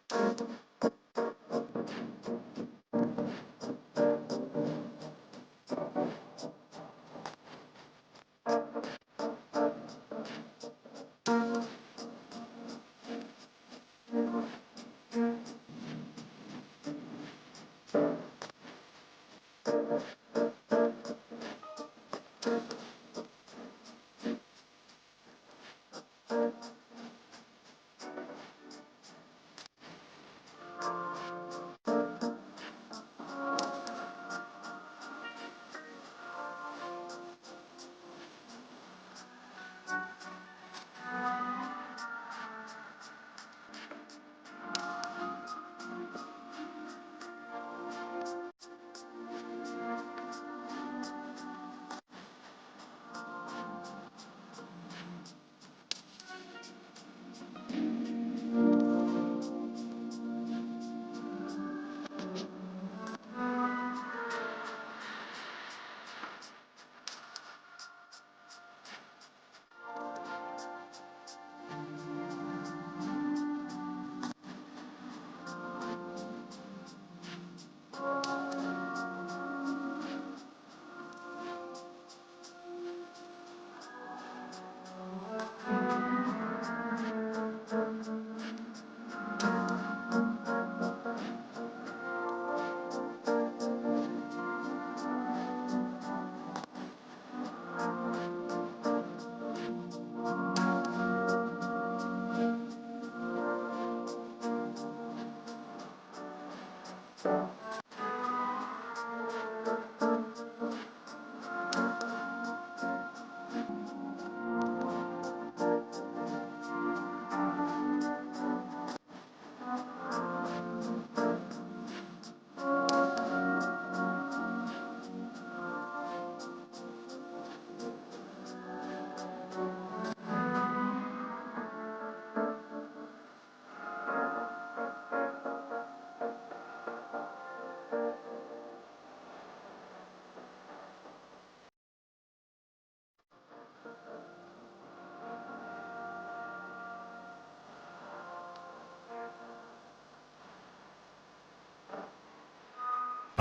I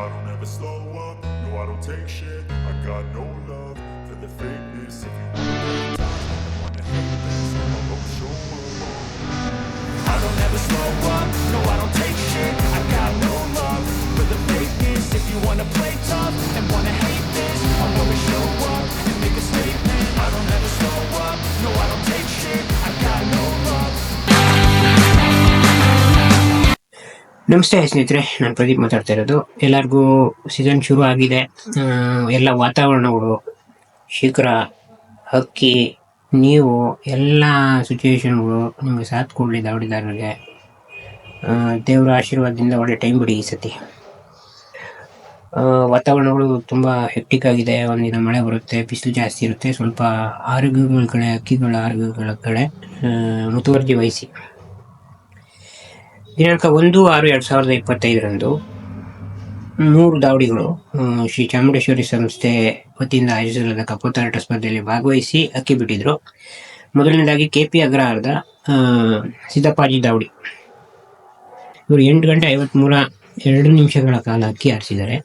don't ever slow up, no I don't take shit. I got no love for the fakeness. If you wanna play tough and wanna hate this, I'll go show up. I don't ever slow up, no I don't take shit. I got no love for the fakeness. If you wanna play tough and wanna hate this, I'll always show up and make a statement. I don't ever slow up, no I don't take shit. I got no love. ನಮಸ್ತೆ ಸ್ನೇಹಿತರೆ, ನಾನು ಪ್ರದೀಪ್ ಮಾತಾಡ್ತಾ ಇರೋದು. ಎಲ್ಲರಿಗೂ season ಶುರು ಆಗಿದೆ. ಎಲ್ಲ ವಾತಾವರಣಗಳು, ಶೀಘ್ರ, ಹಕ್ಕಿ, ನೀವು ಎಲ್ಲ ಸಿಚುವೇಶನ್ಗಳು ನಿಮಗೆ ಸಾಥ್ ಕೊಡಲಿ. ದಾವಡಿದಾರರಿಗೆ ದೇವರ ಆಶೀರ್ವಾದದಿಂದ ಒಳ್ಳೆ ಟೈಮ್ ಬಿಡಿ ಈ ಸತಿ. ವಾತಾವರಣಗಳು ತುಂಬ ಹೆಕ್ಟಿಕ್ ಆಗಿದೆ. ಒಂದಿನ ಮಳೆ ಬರುತ್ತೆ, ಬಿಸಿಲು ಜಾಸ್ತಿ ಇರುತ್ತೆ. ಸ್ವಲ್ಪ ಆರೋಗ್ಯಗಳ ಕಡೆ, ಹಕ್ಕಿಗಳ ಆರೋಗ್ಯಗಳ ಕಡೆ ಮುತುವರ್ಜಿ ವಹಿಸಿ. ದಿನಾಂಕ 1/6/2025 3 ದಾವಡಿಗಳು ಶ್ರೀ ಚಾಮುಂಡೇಶ್ವರಿ ಸಂಸ್ಥೆ ವತಿಯಿಂದ ಆಯೋಜಿಸಲಾದ ಕಪೋತ್ತಾಟ ಸ್ಪರ್ಧೆಯಲ್ಲಿ ಭಾಗವಹಿಸಿ ಅಕ್ಕಿ ಬಿಟ್ಟಿದ್ರು. ಮೊದಲನೇದಾಗಿ KP ಅಗ್ರಹಾರದ ಸಿದ್ದಪ್ಪಾಜಿ ದಾವಡಿ. ಇವರು 8 ಗಂಟೆ 53 ನಿಮಿಷಗಳ ಕಾಲ ಅಕ್ಕಿ ಹಾರಿಸಿದ್ದಾರೆ.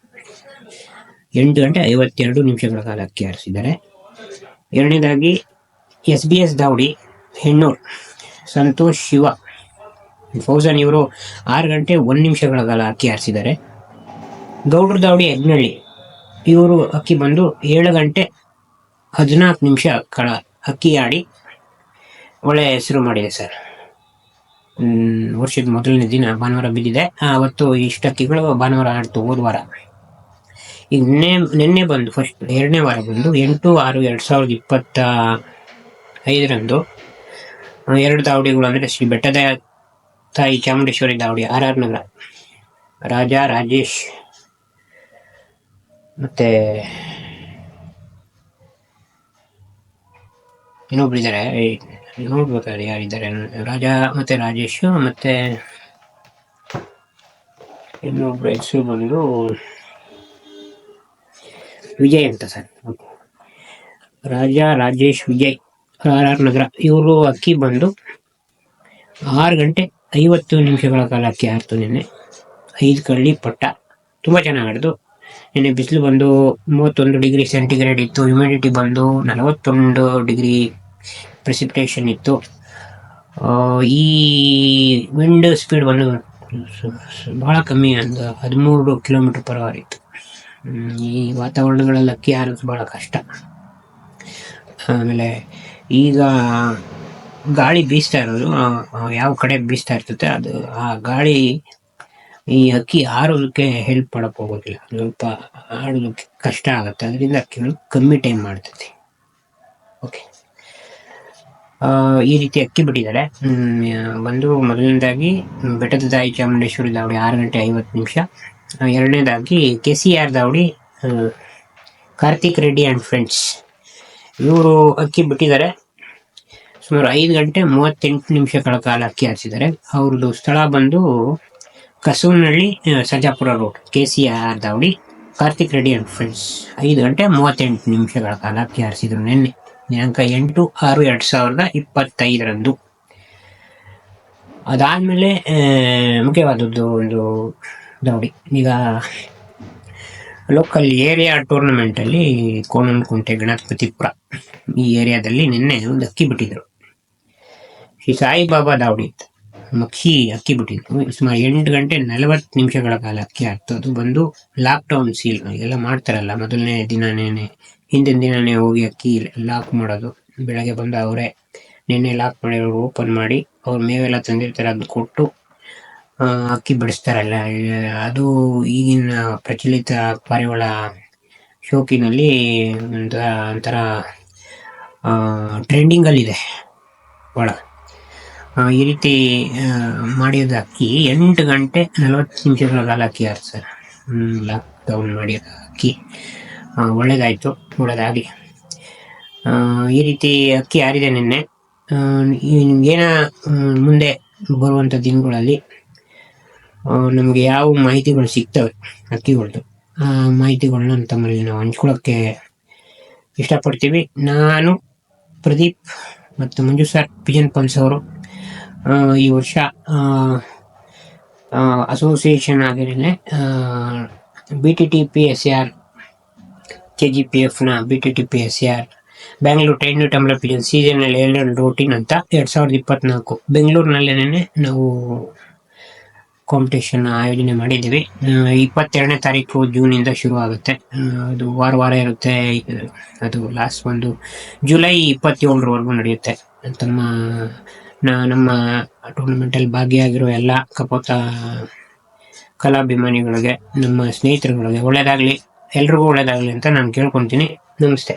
8 ಗಂಟೆ 52 ನಿಮಿಷಗಳ ಕಾಲ ಅಕ್ಕಿ ಹಾರಿಸಿದ್ದಾರೆ. ಎರಡನೇದಾಗಿ SBS ದಾವಡಿ ಹೆಣ್ಣೂರು ಸಂತೋಷ್ ಶಿವ ಫೌಜನ್, ಇವರು 6 ಗಂಟೆ 1 ನಿಮಿಷಗಳ ಕಾಲ ಅಕ್ಕಿ ಹಾರಿಸಿದ್ದಾರೆ. ಗೌಡ್ರ ದಾವಡಿ ಯಜ್ಞಳ್ಳಿ, ಇವರು ಅಕ್ಕಿ ಬಂದು 7 ಗಂಟೆ 14 ನಿಮಿಷ ಕಾಲ ಅಕ್ಕಿ ಆಡಿ ಒಳ್ಳೆ ಹೆಸರು ಮಾಡಿದೆ ಸರ್. ವರ್ಷದ ಮೊದಲನೇ ದಿನ ಭಾನುವಾರ ಬಿದ್ದಿದೆ. ಅವತ್ತು ಇಷ್ಟು ಅಕ್ಕಿಗಳು ಭಾನುವಾರ ಆಡ್ತು ಹೋದ ವಾರ. ಈಗ ನಿನ್ನೆ ಬಂದು ಫಸ್ಟ್ ಎರಡನೇ ವಾರ ಬಂದು 8/6/2025 2 ದಾವಡಿಗಳು ಅಂದರೆ ಶ್ರೀ ಬೆಟ್ಟದ ತಾಯಿ ಚಾಮುಂಡೇಶ್ವರಿ ದಾವಡಿ RR ನಗರ, ರಾಜಾ ರಾಜೇಶ್ ಮತ್ತೆ ಇನ್ನೊಬ್ರಿದ್ದಾರೆ, ನೋಡ್ಬೇಕಾದ್ರೆ ಯಾರಿದ್ದಾರೆ, ರಾಜಾ ಮತ್ತೆ ರಾಜೇಶ್ ಮತ್ತೆ ಇನ್ನೊಬ್ರು ಹೆಸರು ಬಂದು ವಿಜಯ್ ಅಂತ ಸರ್. ರಾಜಾ ರಾಜೇಶ್ ವಿಜಯ್ RR ನಗರ. ಇವರು ಅಕ್ಕಿ ಬಂದು 6 ಗಂಟೆ 50 ನಿಮಿಷಗಳ ಕಾಲ ಅಕ್ಕಿ ಆಡ್ತು ನಿನ್ನೆ. 5 ಕಳ್ಳಿ ಪಟ್ಟ, ತುಂಬ ಚೆನ್ನಾಗಿ ಆಡ್ದು. ನಿನ್ನೆ ಬಿಸಿಲು ಬಂದು 31 ಡಿಗ್ರಿ ಸೆಂಟಿಗ್ರೇಡ್ ಇತ್ತು, ಹ್ಯುಮಿಡಿಟಿ ಬಂದು 41 ಡಿಗ್ರಿ ಪ್ರೆಸಿಪಿಟೇಷನ್ ಇತ್ತು. ಈ ವಿಂಡ್ ಸ್ಪೀಡ್ ಬಂದು ಬಹಳ ಕಮ್ಮಿ, ಒಂದು 13 ಕಿಲೋಮೀಟರ್ ಪರ್ ಅವರ್ ಇತ್ತು. ಈ ವಾತಾವರಣಗಳಲ್ಲಿ ಅಕ್ಕಿ ಹಾರೋದು ಭಾಳ ಕಷ್ಟ. ಆಮೇಲೆ ಈಗ ಗಾಳಿ ಬೀಸ್ತಾ ಇರೋದು ಯಾವ ಕಡೆ ಬೀಸ್ತಾ ಇರ್ತದೆ, ಅದು ಆ ಗಾಳಿ ಈ ಅಕ್ಕಿ ಹಾರೋದಕ್ಕೆ ಹೆಲ್ಪ್ ಮಾಡಕ್ಕೆ ಹೋಗೋದಿಲ್ಲ, ಸ್ವಲ್ಪ ಆಡೋದಕ್ಕೆ ಕಷ್ಟ ಆಗುತ್ತೆ. ಅದರಿಂದ ಅಕ್ಕಿಗಳು ಕಮ್ಮಿ ಟೈಮ್ ಮಾಡ್ತೈತಿ. ಓಕೆ, ಈ ರೀತಿ ಅಕ್ಕಿ ಬಿಟ್ಟಿದ್ದಾರೆ. ಬಂದು ಮೊದಲನೇದಾಗಿ ಬೆಟ್ಟದ ತಾಯಿ ಚಾಮುಂಡೇಶ್ವರಿ ದಾವಡಿ 6 ಗಂಟೆ 50 ನಿಮಿಷ. ಎರಡನೇದಾಗಿ KCR ದಾವಡಿ ಕಾರ್ತಿಕ್ ರೆಡ್ಡಿ ಆ್ಯಂಡ್ ಫ್ರೆಂಡ್ಸ್, ಇವರು ಅಕ್ಕಿ ಬಿಟ್ಟಿದ್ದಾರೆ. ಸುಮಾರು 5 ಗಂಟೆ 38 ನಿಮಿಷಗಳ ಕಾಲ ಅಕ್ಕಿ ಹಾರಿಸಿದ್ದಾರೆ. ಅವ್ರದ್ದು ಸ್ಥಳ ಬಂದು ಕಸೂನಹಳ್ಳಿ, ಸರ್ಜಾಪುರ ರೋಡ್. KCR ದಾವಡಿ ಕಾರ್ತಿಕ್ ರೆಡ್ಡಿ ಆ್ಯಂಡ್ ಫ್ರೆಂಡ್ಸ್ 5 ಗಂಟೆ 38 ನಿಮಿಷಗಳ ಕಾಲ ಅಕ್ಕಿ ಹಾರಿಸಿದ್ರು ನಿನ್ನೆ, ದಿನಾಂಕ 8/6/2025. ಅದಾದಮೇಲೆ ಮುಖ್ಯವಾದದ್ದು ಒಂದು ದಾವಡಿ, ಈಗ ಲೋಕಲ್ ಏರಿಯಾ ಟೂರ್ನಮೆಂಟಲ್ಲಿ ಕೋಣನಕುಂಟೆ, ಗಣಪತಿಪುರ ಈ ಏರಿಯಾದಲ್ಲಿ ನಿನ್ನೆ ಒಂದು ಅಕ್ಕಿ ಬಿಟ್ಟಿದ್ರು. ಶ್ರೀ ಸಾಯಿಬಾಬಾ ದಾವಡಿ ಅಂತ ಮಕ್ಷಿ ಅಕ್ಕಿ ಬಿಟ್ಟಿದ್ರು. ಸುಮಾರು 8 ಗಂಟೆ 40 ನಿಮಿಷಗಳ ಕಾಲ ಅಕ್ಕಿ ಆಗ್ತು. ಅದು ಬಂದು ಲಾಕ್ಡೌನ್ ಸೀಲ್ ಎಲ್ಲ ಮಾಡ್ತಾರಲ್ಲ, ಮೊದಲನೇ ದಿನನೇ ಹಿಂದಿನ ದಿನನೇ ಹೋಗಿ ಅಕ್ಕಿ ಲಾಕ್ ಮಾಡೋದು. ಬೆಳಗ್ಗೆ ಬಂದು ಅವರೇ ನಿನ್ನೆ ಲಾಕ್ ಮಾಡಿರೋರು ಓಪನ್ ಮಾಡಿ ಅವ್ರ ಮೇವೆಲ್ಲ ತಂದಿರ್ತಾರೆ, ಅದನ್ನ ಕೊಟ್ಟು ಅಕ್ಕಿ ಬಿಡಿಸ್ತಾರಲ್ಲ. ಅದು ಈಗಿನ ಪ್ರಚಲಿತ ಪಾರಿವಾಳ ಶೋಕಿನಲ್ಲಿ ಒಂಥರ ಟ್ರೆಂಡಿಂಗಲ್ಲಿದೆ ಭಾಳ. ಈ ರೀತಿ ಮಾಡಿದ ಅಕ್ಕಿ 8 ಗಂಟೆ 40 ನಿಮಿಷಗಳ ಕಾಲ ಅಕ್ಕಿ ಹಾರಿಸ್ತಾರೆ. ಲಾಕ್ಡೌನ್ ಮಾಡಿದ ಅಕ್ಕಿ ಒಳ್ಳೇದಾಯಿತು, ಒಳ್ಳೇದಾಗಲಿ. ಈ ರೀತಿ ಅಕ್ಕಿ ಹಾರಿದೆ ನಿನ್ನೆ. ಏನ ಮುಂದೆ ಬರುವಂಥ ದಿನಗಳಲ್ಲಿ ನಮಗೆ ಯಾವ ಮಾಹಿತಿಗಳು ಸಿಗ್ತವೆ ಅಕ್ಕಿಗಳದ್ದು, ಆ ಮಾಹಿತಿಗಳನ್ನ ತಮ್ಮಲ್ಲಿ ನಾವು ಹಂಚ್ಕೊಳ್ಳೋಕ್ಕೆ ಇಷ್ಟಪಡ್ತೀವಿ. ನಾನು ಪ್ರದೀಪ್ ಮತ್ತು ಮಂಜು ಸರ್ ಪಿಜನ್ ಪಲ್ಸ್ ಅವರು ಈ ವರ್ಷ ಅಸೋಸಿಯೇಷನ್ ಆಗಿರಲೇ BTTPSR KGPFನ BTTPSR Bangalore train tumbler pigeon ಸೀಸನಲ್ಲಿ 2 ರೂಟೀನ್ ಅಂತ 2024 ಬೆಂಗಳೂರಿನಲ್ಲೇ ನಾವು ಕಾಂಪಿಟೇಷನ್ ಆಯೋಜನೆ ಮಾಡಿದ್ದೀವಿ. 22ನೇ ತಾರೀಕು ಜೂನಿಂದ ಶುರು ಆಗುತ್ತೆ. ಅದು ವಾರ ಇರುತ್ತೆ. ಅದು ಲಾಸ್ಟ್ ಒಂದು ಜುಲೈ 27ರವರೆಗೂ ನಡೆಯುತ್ತೆ. ನಮ್ಮ ಟೂರ್ನಮೆಂಟಲ್ಲಿ ಭಾಗಿಯಾಗಿರೋ ಎಲ್ಲ ಕಪೋತ ಕಲಾಭಿಮಾನಿಗಳಿಗೆ, ನಮ್ಮ ಸ್ನೇಹಿತರುಗಳಿಗೆ ಒಳ್ಳೆಯದಾಗಲಿ, ಎಲ್ರಿಗೂ ಒಳ್ಳೆಯದಾಗಲಿ ಅಂತ ನಾನು ಕೇಳ್ಕೊತೀನಿ. ನಮಸ್ತೆ.